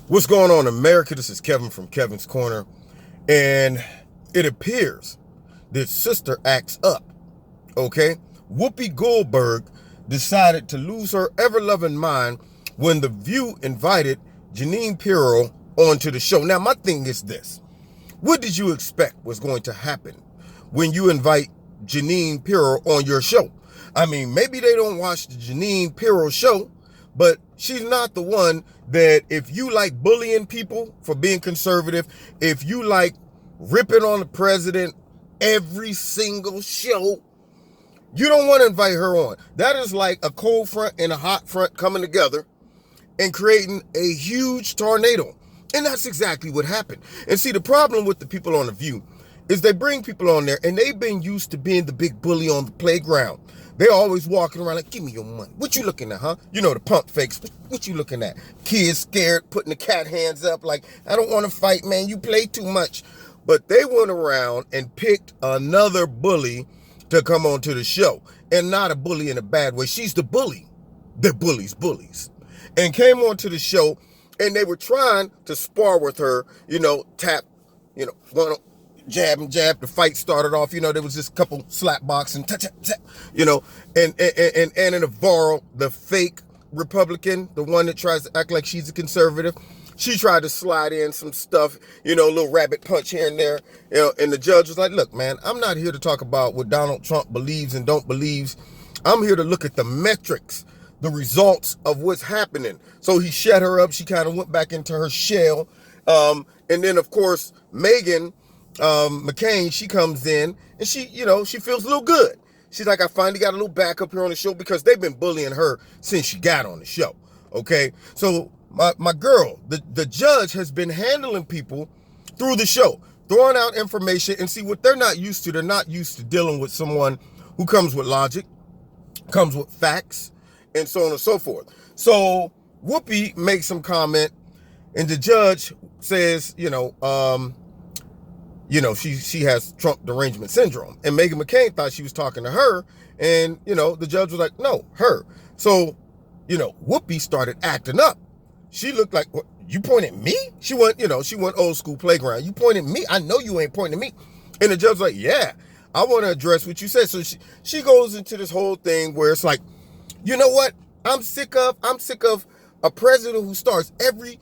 What's going on, America? This is Kevin from Kevin's Corner, and it appears that Sister Acts Up, okay? Whoopi Goldberg decided to lose her ever-loving mind when The View invited Jeanine onto the show. Now, my thing is this. What did you expect was going to happen when you invite Jeanine on your show? I mean, maybe they don't watch the Jeanine show, but she's not the one that, if you like bullying people for being conservative, if you like ripping on the president every single show, you don't want to invite her on. That is like a cold front and a hot front coming together and creating a huge tornado. And that's exactly what happened. And see, the problem with the people on The View is they bring people on there and they've been used to being the big bully on the playground. They're always walking around like, give me your money. What you looking at, huh? You know, the pump fakes. What you looking at? Kids scared, putting the cat hands up like, I don't want to fight, man. You play too much. But they went around and picked another bully to come onto the show. And not a bully in a bad way. She's the bully. They're bullies. And came onto the show and they were trying to spar with her, tap, one jab and jab. The fight started off, there was just a couple slap boxing, tap, and Navarro, the fake Republican, the one that tries to act like she's a conservative, she tried to slide in some stuff, a little rabbit punch here and there, and the judge was like, look, man, I'm not here to talk about what Donald Trump believes and don't believes. I'm here to look at the metrics, the results of what's happening. So he shut her up. She kind of went back into her shell. And then, of course, Meghan McCain, she comes in and she feels a little good. She's like, I finally got a little back up here on the show because they've been bullying her since she got on the show. Okay. So my girl, the judge has been handling people through the show, throwing out information, and see what they're not used to. They're not used to dealing with someone who comes with logic, comes with facts, and so on and so forth. So Whoopi makes some comment, and the judge says, she has Trump derangement syndrome. And Meghan McCain thought she was talking to her, and, the judge was like, no, her. So, Whoopi started acting up. She looked like, what, you pointing at me? She went old school playground. You pointing at me? I know you ain't pointing at me. And the judge was like, yeah, I want to address what you said. So she goes into this whole thing where it's like, you know what? I'm sick of a president who starts every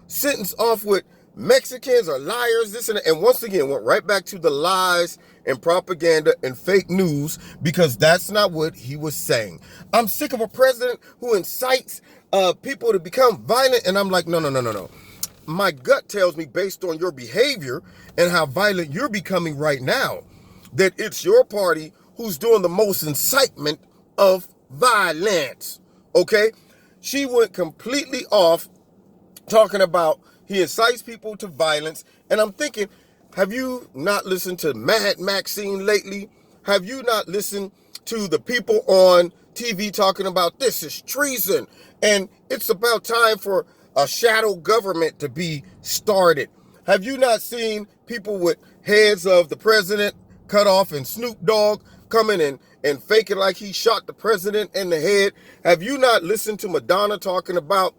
sentence off with Mexicans are liars, this and that. And once again, went right back to the lies and propaganda and fake news, because that's not what he was saying. I'm sick of a president who incites people to become violent. And I'm like, no. My gut tells me, based on your behavior and how violent you're becoming right now, that it's your party who's doing the most incitement of violence. Okay? She went completely off talking about he incites people to violence. And I'm thinking, have you not listened to Mad Maxine lately? Have you not listened to the people on TV talking about this is treason and it's about time for a shadow government to be started? Have you not seen people with heads of the president cut off and Snoop Dogg coming and faking like he shot the president in the head? Have you not listened to Madonna talking about,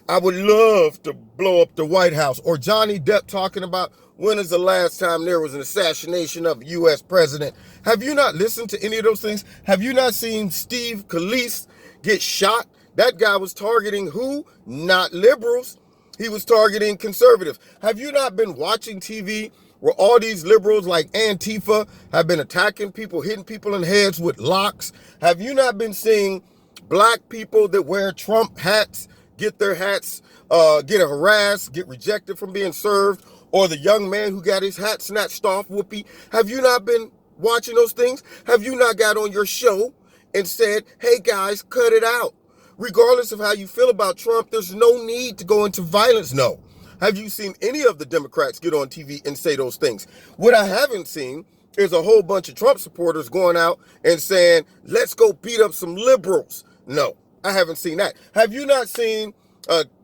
I would love to blow up the White House? Or Johnny Depp talking about, when is the last time there was an assassination of a U.S. president? Have you not listened to any of those things? Have you not seen Steve Scalise get shot? That guy was targeting who? Not liberals. He was targeting conservatives. Have you not been watching TV where all these liberals like Antifa have been attacking people, hitting people in the heads with locks? Have you not been seeing black people that wear Trump hats get their hats, get harassed, get rejected from being served? Or the young man who got his hat snatched off, Whoopi? Have you not been watching those things? Have you not got on your show and said, hey guys, cut it out? Regardless of how you feel about Trump, there's no need to go into violence. No. Have you seen any of the Democrats get on TV and say those things? What I haven't seen is a whole bunch of Trump supporters going out and saying, let's go beat up some liberals. No, I haven't seen that. Have you not seen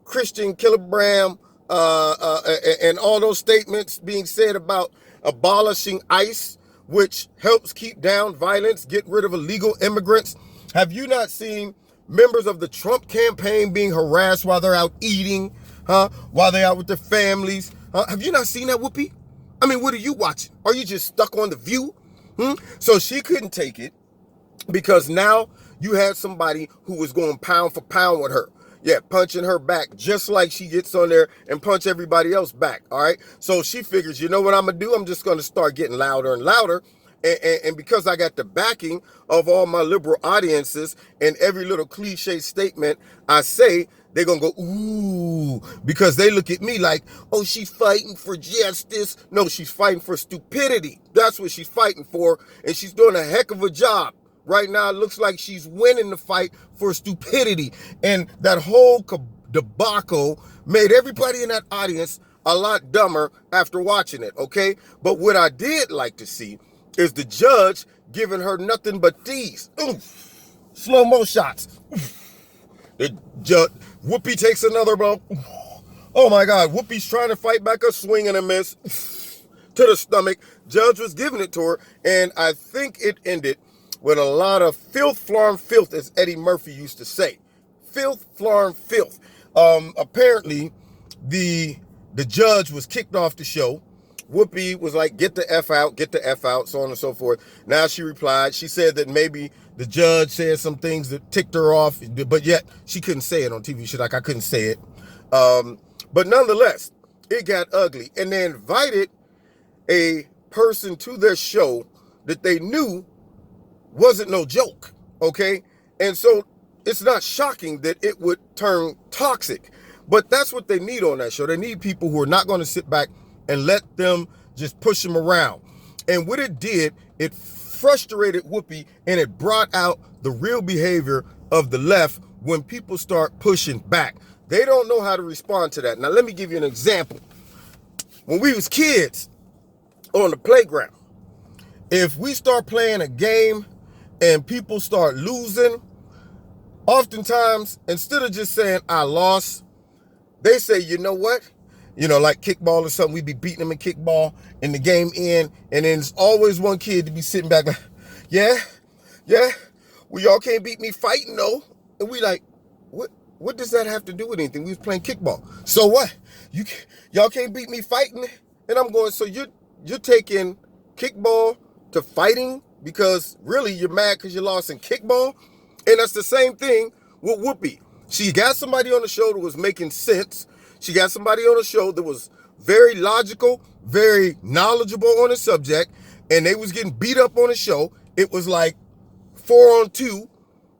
Christian Kilbraham and all those statements being said about abolishing ICE, which helps keep down violence, get rid of illegal immigrants? Have you not seen members of the Trump campaign being harassed while they're out eating huh? While they out with their families. Have you not seen that, Whoopi? I mean, what are you watching? Are you just stuck on The View? So she couldn't take it because now you had somebody who was going pound for pound with her. Yeah, punching her back just like she gets on there and punch everybody else back, all right? So she figures, you know what I'm going to do? I'm just going to start getting louder and louder. And because I got the backing of all my liberal audiences and every little cliche statement I say, they're going to go, ooh, because they look at me like, oh, she's fighting for justice. No, she's fighting for stupidity. That's what she's fighting for. And she's doing a heck of a job. Right now, it looks like she's winning the fight for stupidity. And that whole debacle made everybody in that audience a lot dumber after watching it, okay? But what I did like to see is the judge giving her nothing but these. Slow-mo shots. The judge, Whoopi takes another blow. Oh my God, Whoopi's trying to fight back, a swing and a miss to the stomach. Judge was giving it to her, and I think it ended with a lot of filth, flarm, filth, as Eddie Murphy used to say. Filth, flarm, filth. Apparently, the judge was kicked off the show. Whoopi was like, get the F out, so on and so forth. Now she replied. She said that maybe the judge said some things that ticked her off, but yet she couldn't say it on TV. She's like, I couldn't say it. But nonetheless, it got ugly. And they invited a person to their show that they knew wasn't no joke, okay? And so it's not shocking that it would turn toxic. But that's what they need on that show. They need people who are not going to sit back and let them just push them around. And what it did, it frustrated Whoopi, and it brought out the real behavior of the left when people start pushing back. They don't know how to respond to that. Now, let me give you an example. When we was kids on the playground, if we start playing a game and people start losing, oftentimes, instead of just saying, I lost, they say, you know what? You know, like kickball or something, we'd be beating them in kickball and the game end, and then there's always one kid to be sitting back like, yeah, well, y'all can't beat me fighting, though. And we like, what does that have to do with anything? We was playing kickball. So what? Y'all can't beat me fighting? And I'm going, so you're taking kickball to fighting because really you're mad because you lost in kickball? And that's the same thing with Whoopi. She got somebody on the show that was making sense. She got somebody on the show that was very logical, very knowledgeable on the subject, and they was getting beat up on the show. It was like 4-on-2,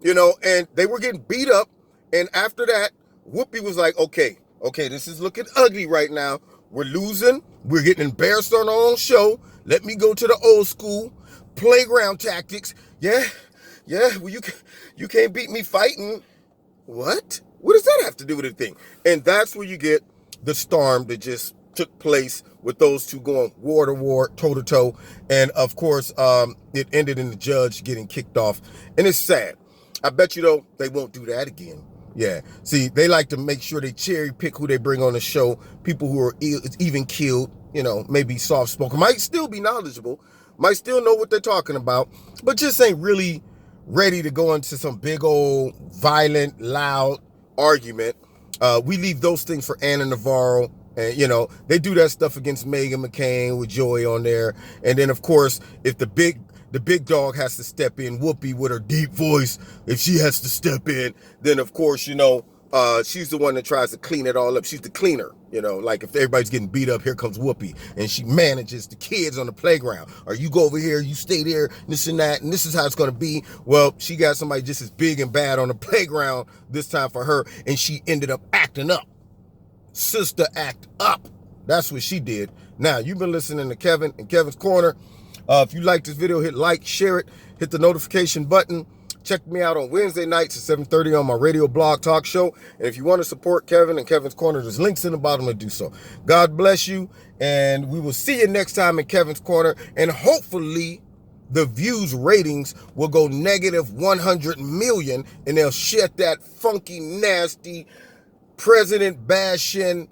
you know, and they were getting beat up. And after that, Whoopi was like, okay, this is looking ugly right now. We're losing. We're getting embarrassed on our own show. Let me go to the old school playground tactics. Yeah, well, you can't beat me fighting. What? What does that have to do with anything? And that's where you get the storm that just took place with those two going war to war, toe to toe. And of course, it ended in the judge getting kicked off. And it's sad. I bet you, though, they won't do that again. Yeah. See, they like to make sure they cherry pick who they bring on the show. People who are even killed, you know, maybe soft spoken, might still be knowledgeable, might still know what they're talking about, but just ain't really ready to go into some big old violent, loud argument. We leave those things for Anna Navarro. And, you know, they do that stuff against Meghan McCain with Joy on there. And then, of course, if the big dog has to step in, Whoopi with her deep voice, if she has to step in, then, of course, you know, she's the one that tries to clean it all up. She's the cleaner, you know, like if everybody's getting beat up, here comes Whoopi, and she manages the kids on the playground. Or you go over here, you stay there, this and that, and this is how it's going to be. Well, she got somebody just as big and bad on the playground this time for her, and she ended up acting up. Sista Act Up. That's what she did. Now, you've been listening to Kevin and Kevin's Corner. If you like this video, hit like, share it, hit the notification button. Check me out on Wednesday nights at 7:30 on my radio blog talk show. And if you want to support Kevin and Kevin's Corner, there's links in the bottom to do so. God bless you, and we will see you next time in Kevin's Corner. And hopefully the views ratings will go negative 100 million, and they'll shed that funky, nasty, president bashing,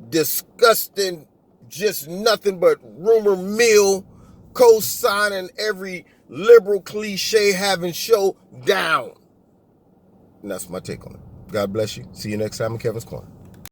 disgusting, just nothing but rumor mill, co-signing every liberal cliche having show down. And that's my take on it. God bless you. See you next time in Kevin's Corner.